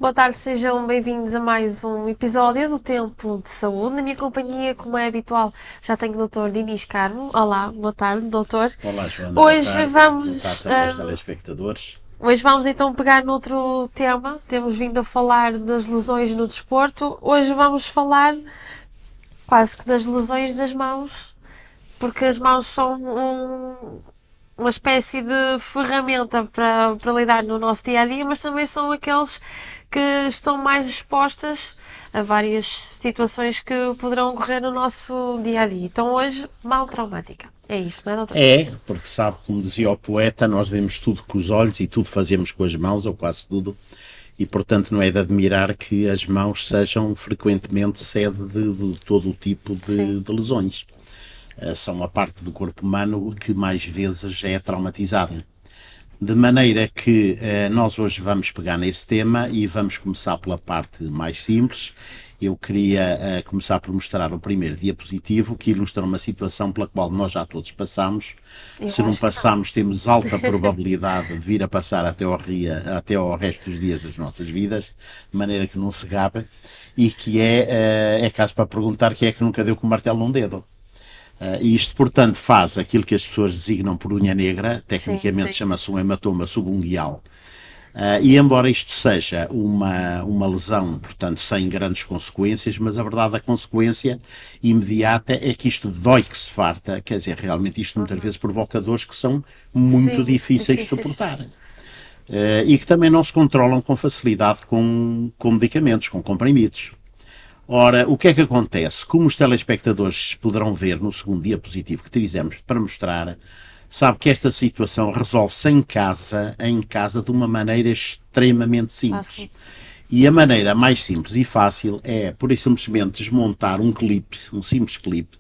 Boa tarde, sejam bem-vindos a mais um episódio do Tempo de Saúde. Na minha companhia, como é habitual, já tenho o Dr. Dinis Carmo. Olá, boa tarde, doutor. Olá, Joana, boa Hoje tarde. Boa tarde vamos, também aos telespectadores. hoje vamos então pegar noutro tema. Temos vindo a falar das lesões no desporto. Hoje vamos falar quase que das lesões das mãos, porque as mãos são uma espécie de ferramenta para lidar no nosso dia a dia, mas também são aqueles que estão mais expostas a várias situações que poderão ocorrer no nosso dia a dia. Então, hoje, mal traumática. É isto, não é, doutor? É, porque sabe, como dizia o poeta, nós vemos tudo com os olhos e tudo fazemos com as mãos, ou quase tudo, e portanto não é de admirar que as mãos sejam frequentemente sede de todo o tipo de lesões. São a parte do corpo humano que mais vezes é traumatizada. De maneira que nós hoje vamos pegar nesse tema e vamos começar pela parte mais simples. Eu queria começar por mostrar o primeiro diapositivo que ilustra uma situação pela qual nós já todos passamos. Se não passamos, temos alta probabilidade de vir a passar até ao resto dos dias das nossas vidas, de maneira que não se gabe, e que é caso para perguntar quem é que nunca deu com o martelo num dedo. E isto, portanto, faz aquilo que as pessoas designam por unha negra, tecnicamente chama-se um hematoma subunguial. E embora isto seja uma lesão, portanto, sem grandes consequências, mas a verdade, a consequência imediata é que isto dói que se farta, quer dizer, realmente isto muitas vezes provoca dores que são muito difíceis de suportar. E que também não se controlam com facilidade com medicamentos, com comprimidos. Ora, o que é que acontece? Como os telespectadores poderão ver no segundo diapositivo que fizemos para mostrar, sabe que esta situação resolve-se em casa de uma maneira extremamente simples. E a maneira mais simples e fácil é, por simplesmente, desmontar um clipe, um simples clipe,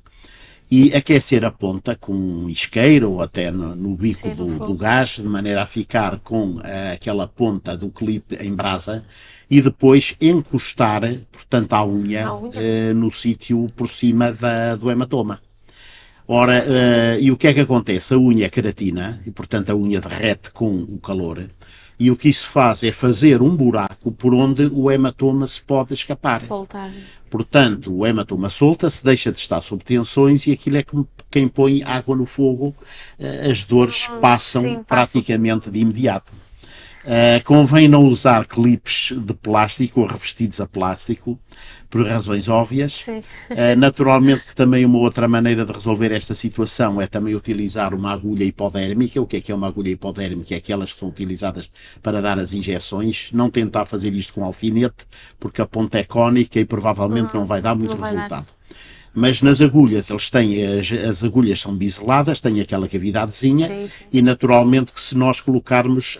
e aquecer a ponta com um isqueiro ou até no bico do gás, de maneira a ficar com aquela ponta do clipe em brasa, e depois encostar, portanto, a unha no sítio por cima do hematoma. Ora, e o que é que acontece? A unha é queratina, e portanto a unha derrete com o calor, e o que isso faz é fazer um buraco por onde o hematoma se pode escapar. Soltar. Portanto, o hematoma solta-se, deixa de estar sob tensões, e aquilo é como quem põe água no fogo, as dores passam praticamente de imediato. Convém não usar clipes de plástico ou revestidos a plástico, por razões óbvias. Naturalmente que também uma outra maneira de resolver esta situação é também utilizar uma agulha hipodérmica. O que é uma agulha hipodérmica? É aquelas que são utilizadas para dar as injeções. Não tentar fazer isto com alfinete, porque a ponta é cónica e provavelmente não vai dar muito resultado. Mas nas agulhas, as agulhas são biseladas, têm aquela cavidadezinha, e naturalmente que se nós colocarmos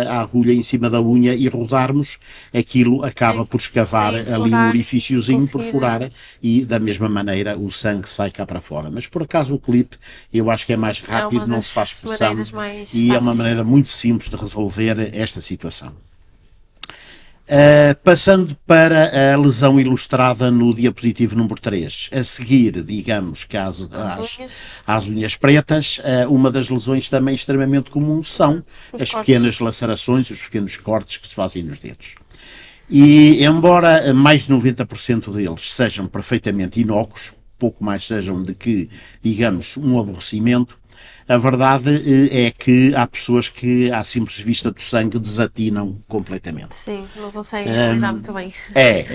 a agulha em cima da unha e rodarmos, aquilo acaba por escavar ali um orifíciozinho, por furar, e da mesma maneira o sangue sai cá para fora. Mas por acaso o clipe, eu acho que é mais rápido, não se faz pressão, e é uma maneira muito simples de resolver esta situação. Passando para a lesão ilustrada no diapositivo número 3, a seguir, digamos que às unhas pretas, uma das lesões também extremamente comuns são as pequenas lacerações, os pequenos cortes que se fazem nos dedos. E embora mais de 90% deles sejam perfeitamente inócuos, pouco mais sejam de que, digamos, um aborrecimento, a verdade é que há pessoas que, à simples vista do sangue, desatinam completamente. Sim, não conseguem analisar muito bem.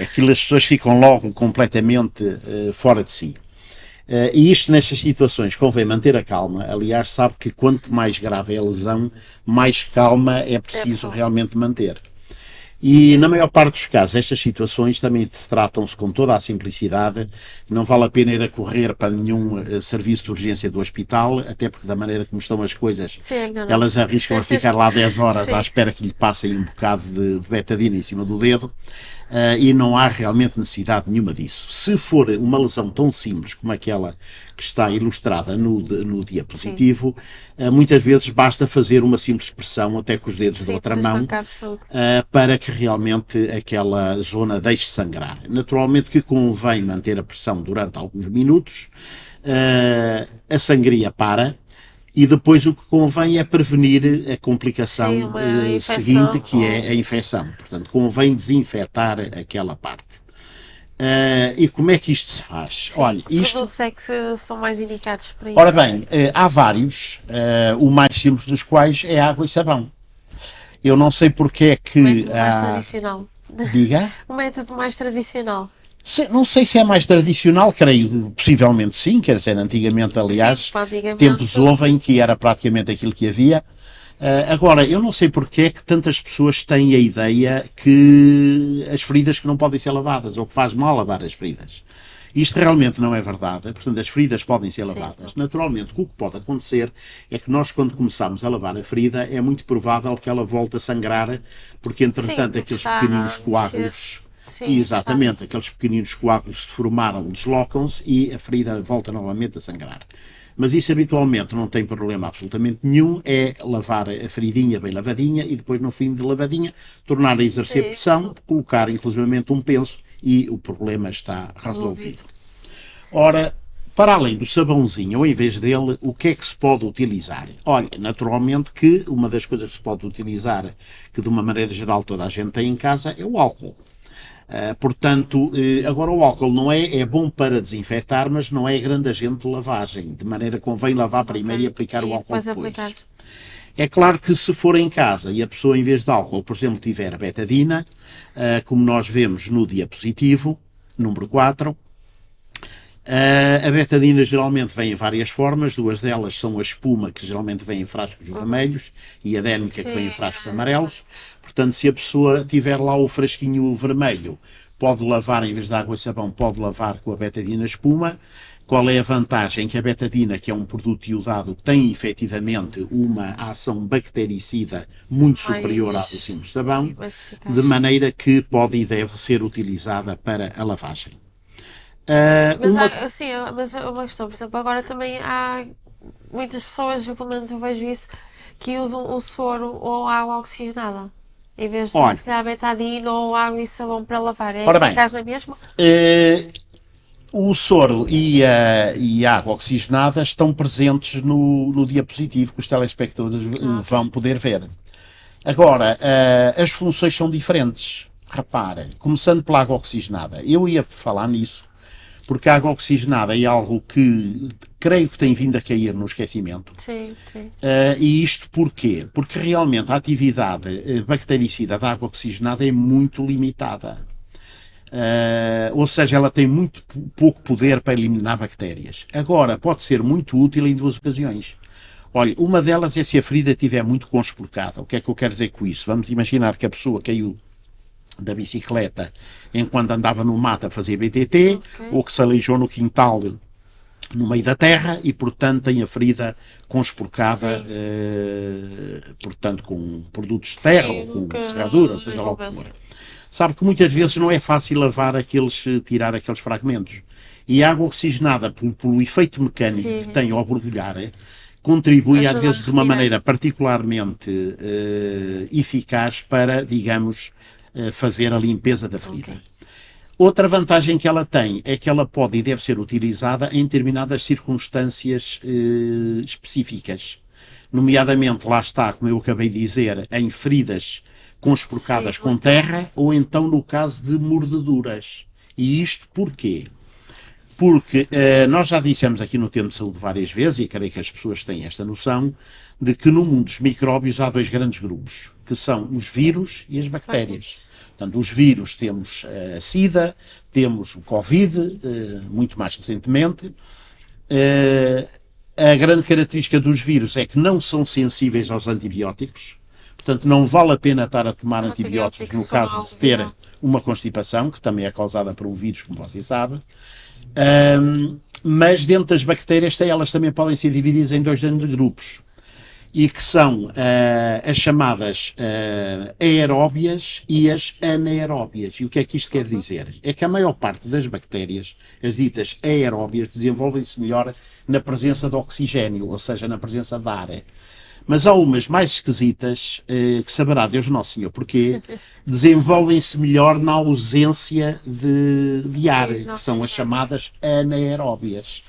Aquilo, as pessoas ficam logo completamente fora de si. E isto, nestas situações, convém manter a calma. Aliás, sabe que quanto mais grave é a lesão, mais calma é preciso realmente manter. E na maior parte dos casos, estas situações também se tratam-se com toda a simplicidade. Não vale a pena ir a correr para nenhum serviço de urgência do hospital, até porque da maneira como estão as coisas, elas arriscam a ficar lá 10 horas à espera que lhe passem um bocado de betadina em cima do dedo. E não há realmente necessidade nenhuma disso. Se for uma lesão tão simples como aquela que está ilustrada no diapositivo, muitas vezes basta fazer uma simples pressão até com os dedos da outra mão para que realmente aquela zona deixe sangrar. Naturalmente que convém manter a pressão durante alguns minutos, a sangria para, e depois o que convém é prevenir a Sim, complicação uma seguinte, infecção. que é a infecção. Portanto, convém desinfetar aquela parte. E como é que isto se faz? Sim, Olha, que isto. produtos é que são mais indicados para Ora isso? bem, há vários, o mais simples dos quais é água e sabão. Eu não sei porque é O que método mais tradicional. diga. O método mais tradicional. Não sei se é mais tradicional, creio, possivelmente sim, quer dizer, antigamente, Sim, aliás, para antigamente. tempos houve em que era praticamente aquilo que havia. Agora, eu não sei porque é que tantas pessoas têm a ideia que as feridas que não podem ser lavadas, ou que faz mal lavar as feridas. Isto realmente não é verdade, portanto as feridas podem ser Sim, lavadas. Naturalmente, o que pode acontecer é que nós, quando começamos a lavar a ferida, é muito provável que ela volte a sangrar, porque sim, entretanto porque aqueles está pequeninos a mexer. coágulos, Sim, exatamente, desfazem-se. aqueles pequeninos coágulos que se formaram, deslocam-se e a ferida volta novamente a sangrar. Mas isso habitualmente não tem problema absolutamente nenhum, é lavar a feridinha bem lavadinha e depois no fim de lavadinha tornar a exercer Sim, pressão, colocar inclusivamente um penso e o problema está resolvido. resolvido. Ora, para além do sabãozinho, ou em vez dele, o que é que se pode utilizar? Olha, naturalmente que uma das coisas que se pode utilizar, que de uma maneira geral toda a gente tem em casa, é o álcool. Portanto, agora o álcool não é bom para desinfetar, mas não é grande agente de lavagem, de maneira que convém lavar primeiro e Ok. aplicar o E álcool depois aplicar. depois. É claro que se for em casa e a pessoa em vez de álcool, por exemplo, tiver betadina, como nós vemos no diapositivo, número 4, a betadina geralmente vem em várias formas, duas delas são a espuma, que geralmente vem em frascos vermelhos, e a dérmica, que vem em Sim, frascos amarelos. Portanto, se a pessoa tiver lá o frasquinho vermelho, pode lavar, em vez de água e sabão, pode lavar com a betadina espuma. Qual é a vantagem? Que a betadina, que é um produto iodado, tem efetivamente uma ação bactericida muito superior à do mais. simples Sim, sabão, mais de eficaz. maneira que pode e deve ser utilizada para a lavagem. Mas Uma assim, mas é uma questão, por exemplo, agora também há muitas pessoas, eu, pelo menos eu vejo isso, que usam o soro ou água oxigenada. Em vez de usar, Olha, se calhar, betadine ou água e sabão para lavar. É ora bem, eficaz na mesma? eh, o soro e a água oxigenada estão presentes no diapositivo que os telespectadores Ah, ok. vão poder ver. Agora, as funções são diferentes. Repara, começando pela água oxigenada, eu ia falar nisso, porque a água oxigenada é algo que creio que tem vindo a cair no esquecimento. Sim, sim. E isto porquê? Porque realmente a atividade bactericida da água oxigenada é muito limitada. Ou seja, ela tem muito pouco poder para eliminar bactérias. Agora, pode ser muito útil em duas ocasiões. Olha, uma delas é se a ferida estiver muito conspurcada. O que é que eu quero dizer com isso? Vamos imaginar que a pessoa caiu da bicicleta enquanto andava no mato a fazer BTT, Ok. ou que se aleijou no quintal no meio da terra e, portanto, tem a ferida conspurcada, Sim. portanto, com produtos de terra Sim, ou eu com nunca serradura, ou seja lá o que envolvesse. for. Sabe que muitas vezes não é fácil lavar aqueles, tirar aqueles fragmentos. E a água oxigenada, pelo efeito mecânico que Sim. tem ao borbulhar, contribui às Ajuda a vezes de uma retirar. maneira particularmente eficaz para, digamos, fazer a limpeza da ferida. Ok. Outra vantagem que ela tem é que ela pode e deve ser utilizada em determinadas circunstâncias específicas. Nomeadamente, lá está, como eu acabei de dizer, em feridas Sim, conspurcadas com muito bem. terra ou então no caso de mordeduras. E isto porquê? Porque nós já dissemos aqui no Tema de Saúde várias vezes, e creio que as pessoas têm esta noção, de que no mundo dos micróbios há dois grandes grupos, que são os vírus e as bactérias. Bactérias. Portanto, os vírus temos a SIDA, temos o Covid, muito mais recentemente. A grande característica dos vírus é que não são sensíveis aos antibióticos, portanto, não vale a pena estar a tomar São antibióticos no antibióticos são caso de algo se ter viral. uma constipação, que também é causada por um vírus, como vocês sabem. Mas dentro das bactérias, elas também podem ser divididas em dois grandes grupos, e que são as chamadas aeróbias e as anaeróbias. E o que é que isto quer dizer? É que a maior parte das bactérias, as ditas aeróbias, desenvolvem-se melhor na presença de oxigênio, ou seja, na presença de ar. Mas há umas mais esquisitas, que saberá Deus Nosso Senhor porquê, desenvolvem-se melhor na ausência de ar, Sim, no que são as oxigênio. chamadas anaeróbias.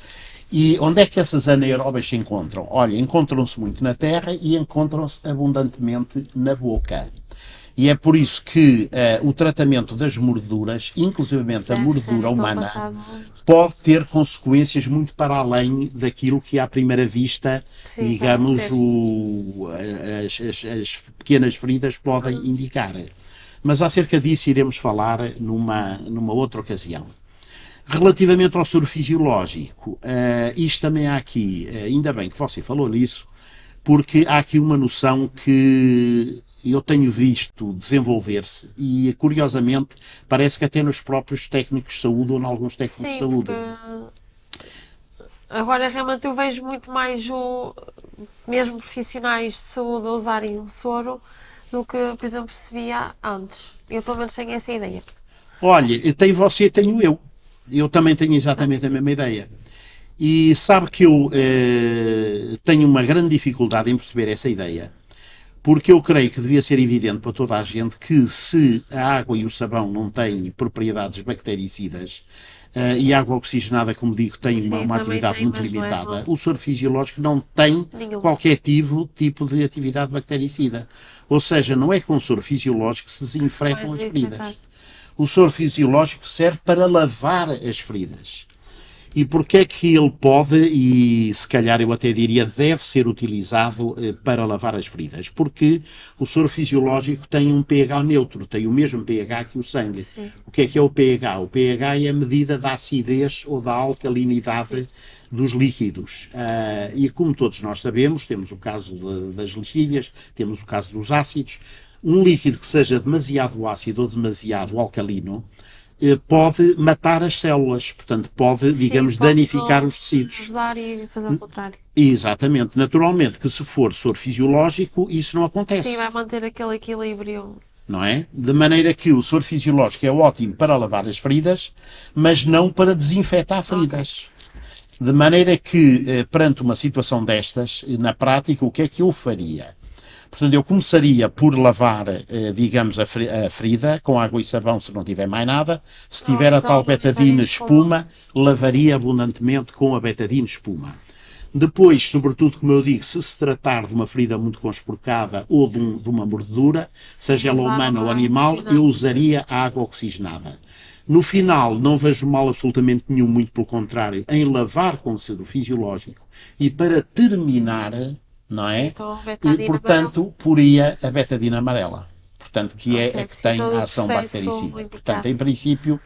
E onde é que essas anaeróbias se encontram? Olha, encontram-se muito na terra e encontram-se abundantemente na boca. E é por isso que o tratamento das mordeduras, inclusivamente a mordedura humana, pode ter consequências muito para além daquilo que à primeira vista, sim, digamos, as pequenas feridas podem indicar. Mas acerca disso iremos falar numa outra ocasião. Relativamente ao soro fisiológico, isto também há aqui, ainda bem que você falou nisso, porque há aqui uma noção que eu tenho visto desenvolver-se e, curiosamente, parece que até nos próprios técnicos de saúde ou em alguns técnicos de saúde. Agora, realmente, eu vejo muito mais mesmo profissionais de saúde a usarem o soro do que, por exemplo, se via antes. Eu, pelo menos, tenho essa ideia. Olha, tem você, tenho eu. Eu também tenho exatamente a mesma ideia. E sabe que eu tenho uma grande dificuldade em perceber essa ideia. Porque eu creio que devia ser evidente para toda a gente que se a água e o sabão não têm propriedades bactericidas, e a água oxigenada, como digo, tem uma atividade muito limitada, o soro fisiológico não tem qualquer tipo de atividade bactericida. Ou seja, não é com o soro fisiológico que se desinfetam as feridas. O soro fisiológico serve para lavar as feridas. E porquê é que ele pode, e se calhar eu até diria deve ser utilizado para lavar as feridas? Porque o soro fisiológico tem um pH neutro, tem o mesmo pH que o sangue. Sim. O que é o pH? O pH é a medida da acidez ou da alcalinidade, sim, dos líquidos. E como todos nós sabemos, temos o caso das lexívias, temos o caso dos ácidos. Um líquido que seja demasiado ácido ou demasiado alcalino pode matar as células, portanto pode, digamos, danificar os tecidos. Ajudar e fazer o contrário. Exatamente. Naturalmente que se for soro fisiológico, isso não acontece. Sim, vai manter aquele equilíbrio. Não é? De maneira que o soro fisiológico é ótimo para lavar as feridas, mas não para desinfetar feridas. Okay. De maneira que, perante uma situação destas, na prática, o que é que eu faria? Portanto, eu começaria por lavar, digamos, a ferida com água e sabão, se não tiver mais nada. Se tiver a tal betadine espuma, lavaria abundantemente com a betadine espuma. Depois, sobretudo, como eu digo, se tratar de uma ferida muito conspurcada ou de uma mordedura, seja ela humana ou animal, eu usaria a água oxigenada. No final, não vejo mal absolutamente nenhum, muito pelo contrário, em lavar com soro fisiológico e para terminar, não é? Então, e, portanto, poria a betadina amarela. Portanto, que é a que tem a ação bactericida. Portanto, em princípio,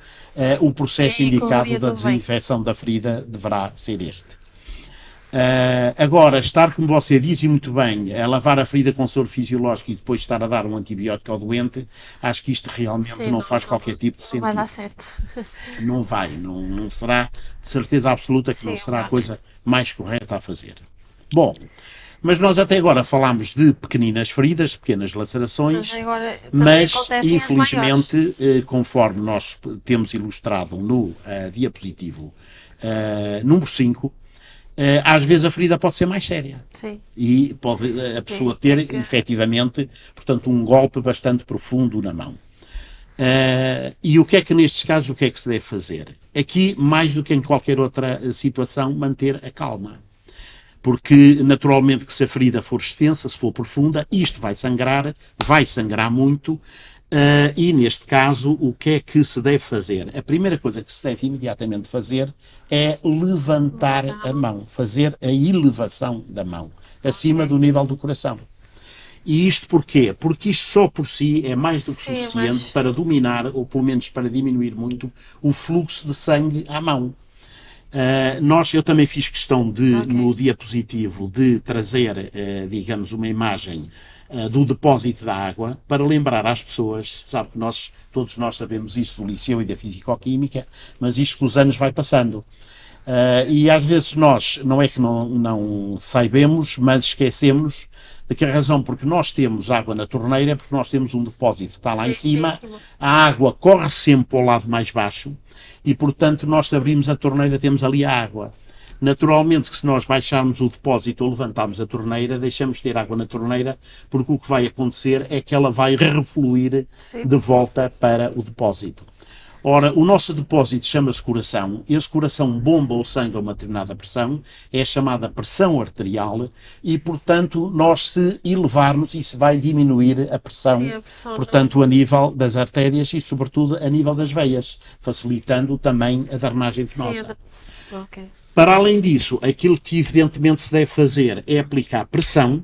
o processo indicado da desinfecção da ferida deverá ser este. Agora, estar, como você disse muito bem, a lavar a ferida com soro fisiológico e depois estar a dar um antibiótico ao doente, acho que isto realmente não faz qualquer tipo de sentido. Não vai dar certo. Não vai, não será, de certeza absoluta que não será a coisa mais correta a fazer. Bom, mas nós até agora falámos de pequeninas feridas, pequenas lacerações, mas infelizmente, conforme nós temos ilustrado no diapositivo número 5, às vezes a ferida pode ser mais séria. Sim. E pode a pessoa ter, efetivamente, portanto, um golpe bastante profundo na mão. E o que é que nestes casos, o que é que se deve fazer? Aqui, mais do que em qualquer outra situação, manter a calma. Porque, naturalmente, que se a ferida for extensa, se for profunda, isto vai sangrar muito, e, neste caso, o que é que se deve fazer? A primeira coisa que se deve imediatamente fazer é levantar a mão, fazer a elevação da mão, acima do nível do coração. E isto porquê? Porque isto só por si é mais do que suficiente para dominar, ou pelo menos para diminuir muito, o fluxo de sangue à mão. Eu também fiz questão de, no diapositivo, de trazer, digamos, uma imagem do depósito da água, para lembrar às pessoas, sabe que todos nós sabemos isso do liceu e da fisicoquímica, mas isto com os anos vai passando. E às vezes nós, não é que não saibamos, mas esquecemos de que a razão porque nós temos água na torneira é porque nós temos um depósito, está lá em cima, a água corre sempre para o lado mais baixo e, portanto, nós se abrimos a torneira temos ali a água. Naturalmente que se nós baixarmos o depósito ou levantarmos a torneira, deixamos de ter água na torneira, porque o que vai acontecer é que ela vai refluir de volta para o depósito. Ora, o nosso depósito chama-se coração. Esse coração bomba o sangue a uma determinada pressão, é chamada pressão arterial e, portanto, nós se elevarmos, isso vai diminuir a pressão, Sim, a pressão, portanto, a nível das artérias e, sobretudo, a nível das veias, facilitando também a drenagem venosa. Ok. Para além disso, aquilo que evidentemente se deve fazer é aplicar pressão,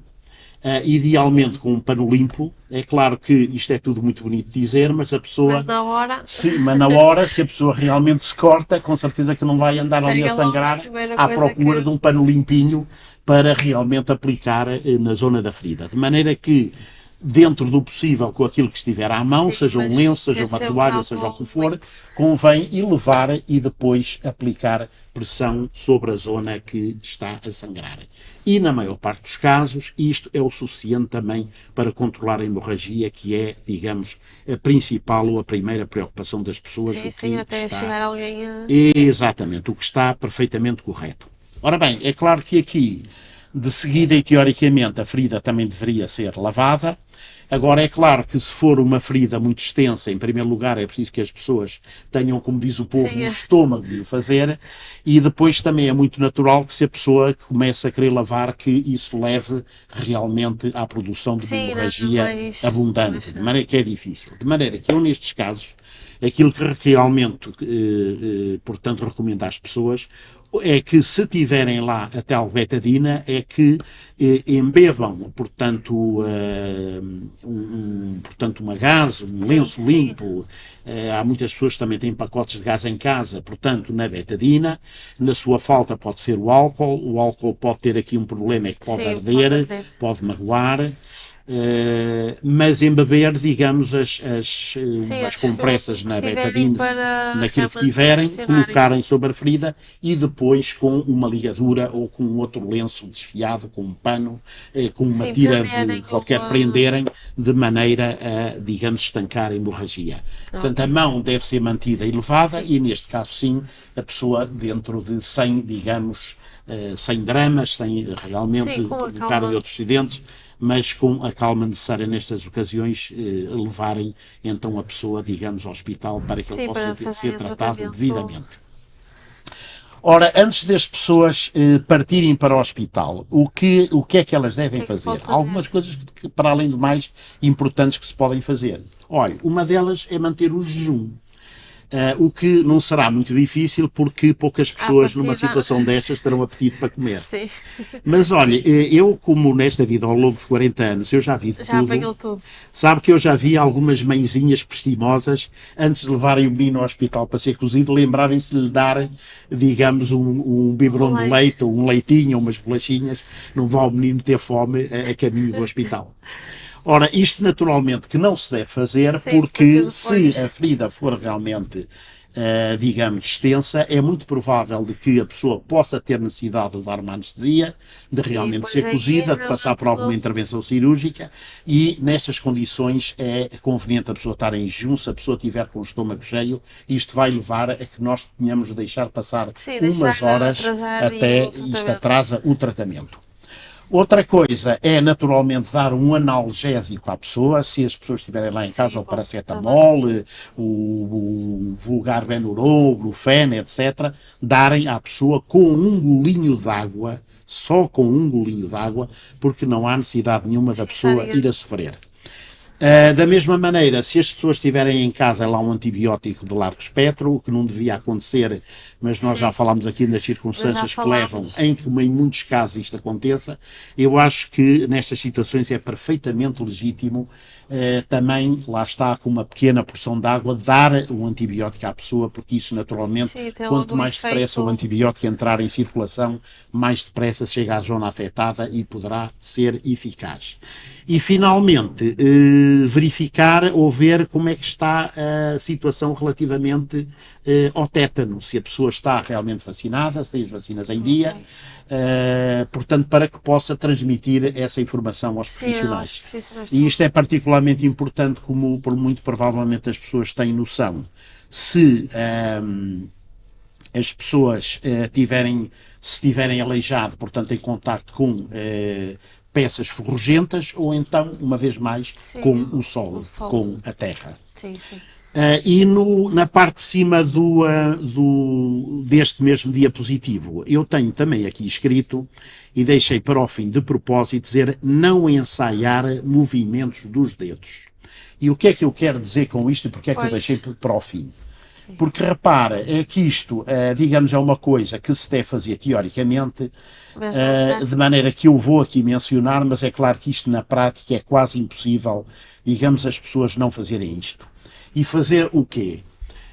idealmente com um pano limpo. É claro que isto é tudo muito bonito de dizer, mas a pessoa... Mas na hora... Sim, mas na hora, se a pessoa realmente se corta, com certeza que não vai andar ali a sangrar à procura de um pano limpinho para realmente aplicar na zona da ferida. De maneira que, dentro do possível, com aquilo que estiver à mão, Sim, seja um lenço, seja uma toalha, seja o que for, limpo. convém elevar e depois aplicar pressão sobre a zona que está a sangrar. E, na maior parte dos casos, isto é o suficiente também para controlar a hemorragia, que é, digamos, a principal ou a primeira preocupação das pessoas. Sim, até chegar alguém a... Exatamente, o que está perfeitamente correto. Ora bem, é claro que aqui, de seguida e teoricamente, a ferida também deveria ser lavada. Agora, é claro que se for uma ferida muito extensa, em primeiro lugar, é preciso que as pessoas tenham, como diz o povo, Sim, o estômago de o fazer, e depois também é muito natural que se a pessoa comece a querer lavar, que isso leve realmente à produção de uma hemorragia abundante, de maneira que é difícil. De maneira que eu, nestes casos, aquilo que realmente, portanto, recomendo às pessoas é que, se tiverem lá a tal betadina, é que embebam, portanto, portanto, uma gás, um lenço limpo. Há muitas pessoas que também têm pacotes de gás em casa, portanto, na betadina. Na sua falta pode ser o álcool. O álcool pode ter aqui um problema, é que pode arder, pode magoar. Mas embeber, digamos, as compressas na betadina, naquilo que tiverem, colocarem sobre a ferida e depois com uma ligadura ou com outro lenço desfiado, com um pano, com uma tira qualquer, prenderem, de maneira a, digamos, estancar a hemorragia. Portanto, a mão deve ser mantida elevada e, neste caso, sim, a pessoa dentro de 100, digamos, sem dramas, sem realmente provocar outros acidentes, mas com a calma necessária nestas ocasiões, levarem então a pessoa, digamos, ao hospital para que ele possa ser tratado devidamente. Ora, antes das pessoas partirem para o hospital, o que é que elas devem fazer? Há algumas coisas que, para além do mais, importantes que se podem fazer. Olha, uma delas é manter o jejum. O que não será muito difícil, porque poucas pessoas numa situação destas terão apetite para comer. Sim. Mas olha, eu, como nesta vida ao longo de 40 anos, eu já vi de tudo. Sabe que eu já vi algumas mãezinhas prestimosas, antes de levarem o menino ao hospital para ser cozido, lembrarem-se de lhe dar, digamos, um biberon de leite, ou um leitinho, ou umas bolachinhas, não vá o menino ter fome a caminho do hospital. Ora, isto naturalmente que não se deve fazer, porque depois, se a ferida for realmente, digamos, extensa, é muito provável de que a pessoa possa ter necessidade de levar uma anestesia, de realmente ser cozida, de passar por alguma intervenção cirúrgica, e nestas condições é conveniente a pessoa estar em jejum. Se a pessoa estiver com o estômago cheio, isto vai levar a que nós tenhamos de deixar passar umas horas até isto atrasa o tratamento. Outra coisa é, naturalmente, dar um analgésico à pessoa, se as pessoas estiverem lá em casa, o paracetamol, o vulgar Benuron, o Brufen, etc., darem à pessoa com um golinho d'água, só com um golinho d'água, porque não há necessidade nenhuma da pessoa ir a sofrer. Da mesma maneira, se as pessoas tiverem em casa lá um antibiótico de largo espectro, o que não devia acontecer, mas nós já falámos aqui nas circunstâncias que levam em que em muitos casos isto aconteça, eu acho que nestas situações é perfeitamente legítimo também, lá está, com uma pequena porção de água, dar um antibiótico à pessoa, porque isso naturalmente, quanto mais depressa o antibiótico entrar em circulação, mais depressa chega à zona afetada e poderá ser eficaz. E finalmente, verificar ou ver como é que está a situação relativamente ao tétano, se a pessoa está realmente vacinada, se tem as vacinas em dia, portanto, para que possa transmitir essa informação aos profissionais. E isto é particularmente importante, como por muito provavelmente as pessoas têm noção. Se as pessoas estiverem aleijado, portanto, em contacto com peças ferrugentas, ou então, uma vez mais, com o solo, com a terra. Sim, sim. Na parte de cima deste mesmo diapositivo, eu tenho também aqui escrito, e deixei para o fim de propósito, dizer não ensaiar movimentos dos dedos. E o que é que eu quero dizer com isto e porque é que eu deixei para o fim? Porque repara, é que isto, digamos, é uma coisa que se deve fazer teoricamente, de maneira que eu vou aqui mencionar, mas é claro que isto na prática é quase impossível, digamos, as pessoas não fazerem isto. E fazer o quê?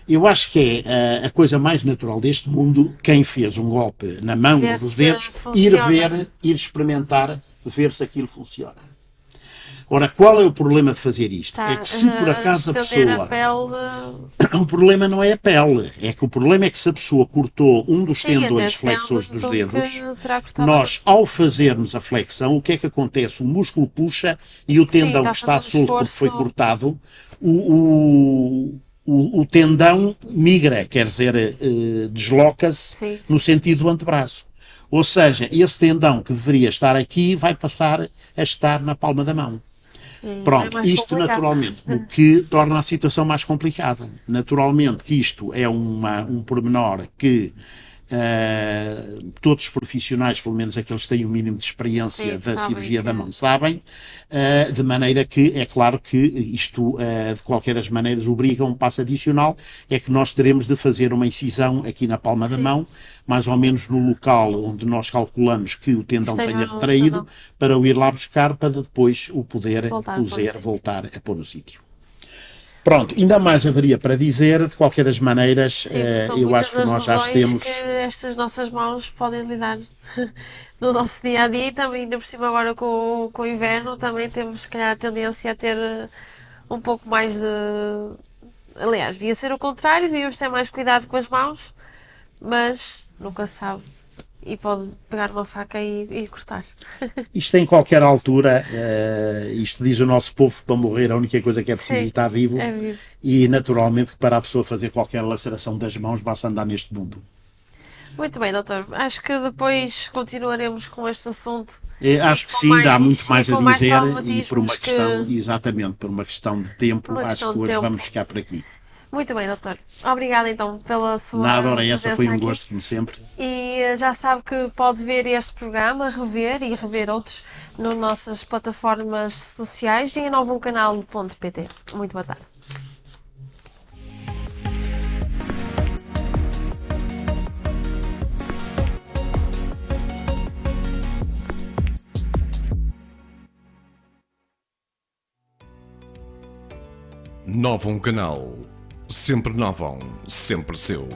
Eu acho que é a coisa mais natural deste mundo, quem fez um golpe na mão ou nos dedos, ir experimentar, ver se aquilo funciona. Ora, qual é o problema de fazer isto? É que se por acaso a pessoa... O problema não é a pele, é que o problema é que se a pessoa cortou um dos tendões flexores dos dedos, nós, ao fazermos a flexão, o que é que acontece? O músculo puxa e o tendão que está solto porque foi cortado, o tendão migra, quer dizer, desloca-se no sentido do antebraço. Ou seja, esse tendão que deveria estar aqui vai passar a estar na palma da mão. Pronto, isto naturalmente, o que torna a situação mais complicada. Naturalmente que isto é um pormenor que todos os profissionais, pelo menos aqueles que têm o mínimo de experiência da cirurgia da mão, sabem, de maneira que é claro que isto, de qualquer das maneiras, obriga um passo adicional, é que nós teremos de fazer uma incisão aqui na palma da mão, mais ou menos no local onde nós calculamos que o tendão tenha retraído, para o ir lá buscar, para depois o poder voltar a pôr no sítio. Pronto, ainda mais haveria para dizer, de qualquer das maneiras, eu acho que nós já temos... que estas nossas mãos podem lidar no nosso dia-a-dia, e também ainda por cima agora com o inverno, também temos se calhar a tendência a ter um pouco mais de... Aliás, devia ser o contrário, devíamos ter mais cuidado com as mãos, mas nunca se sabe. E pode pegar uma faca e cortar. Isto em qualquer altura, isto diz o nosso povo, para morrer a única coisa que é preciso estar vivo. É vivo. E naturalmente que para a pessoa fazer qualquer laceração das mãos basta andar neste mundo. Muito bem, doutor. Acho que depois continuaremos com este assunto. Acho que sim, dá muito mais a dizer e por uma questão, exatamente, por uma questão de tempo, acho que hoje vamos ficar por aqui. Muito bem, doutor. Obrigada então pela sua Nada, ora essa, foi um gosto, como sempre. E já sabe que pode ver este programa, rever outros nas nossas plataformas sociais e em novumcanal.pt. Muito boa tarde. Novum Canal. Sempre Novum, sempre seu.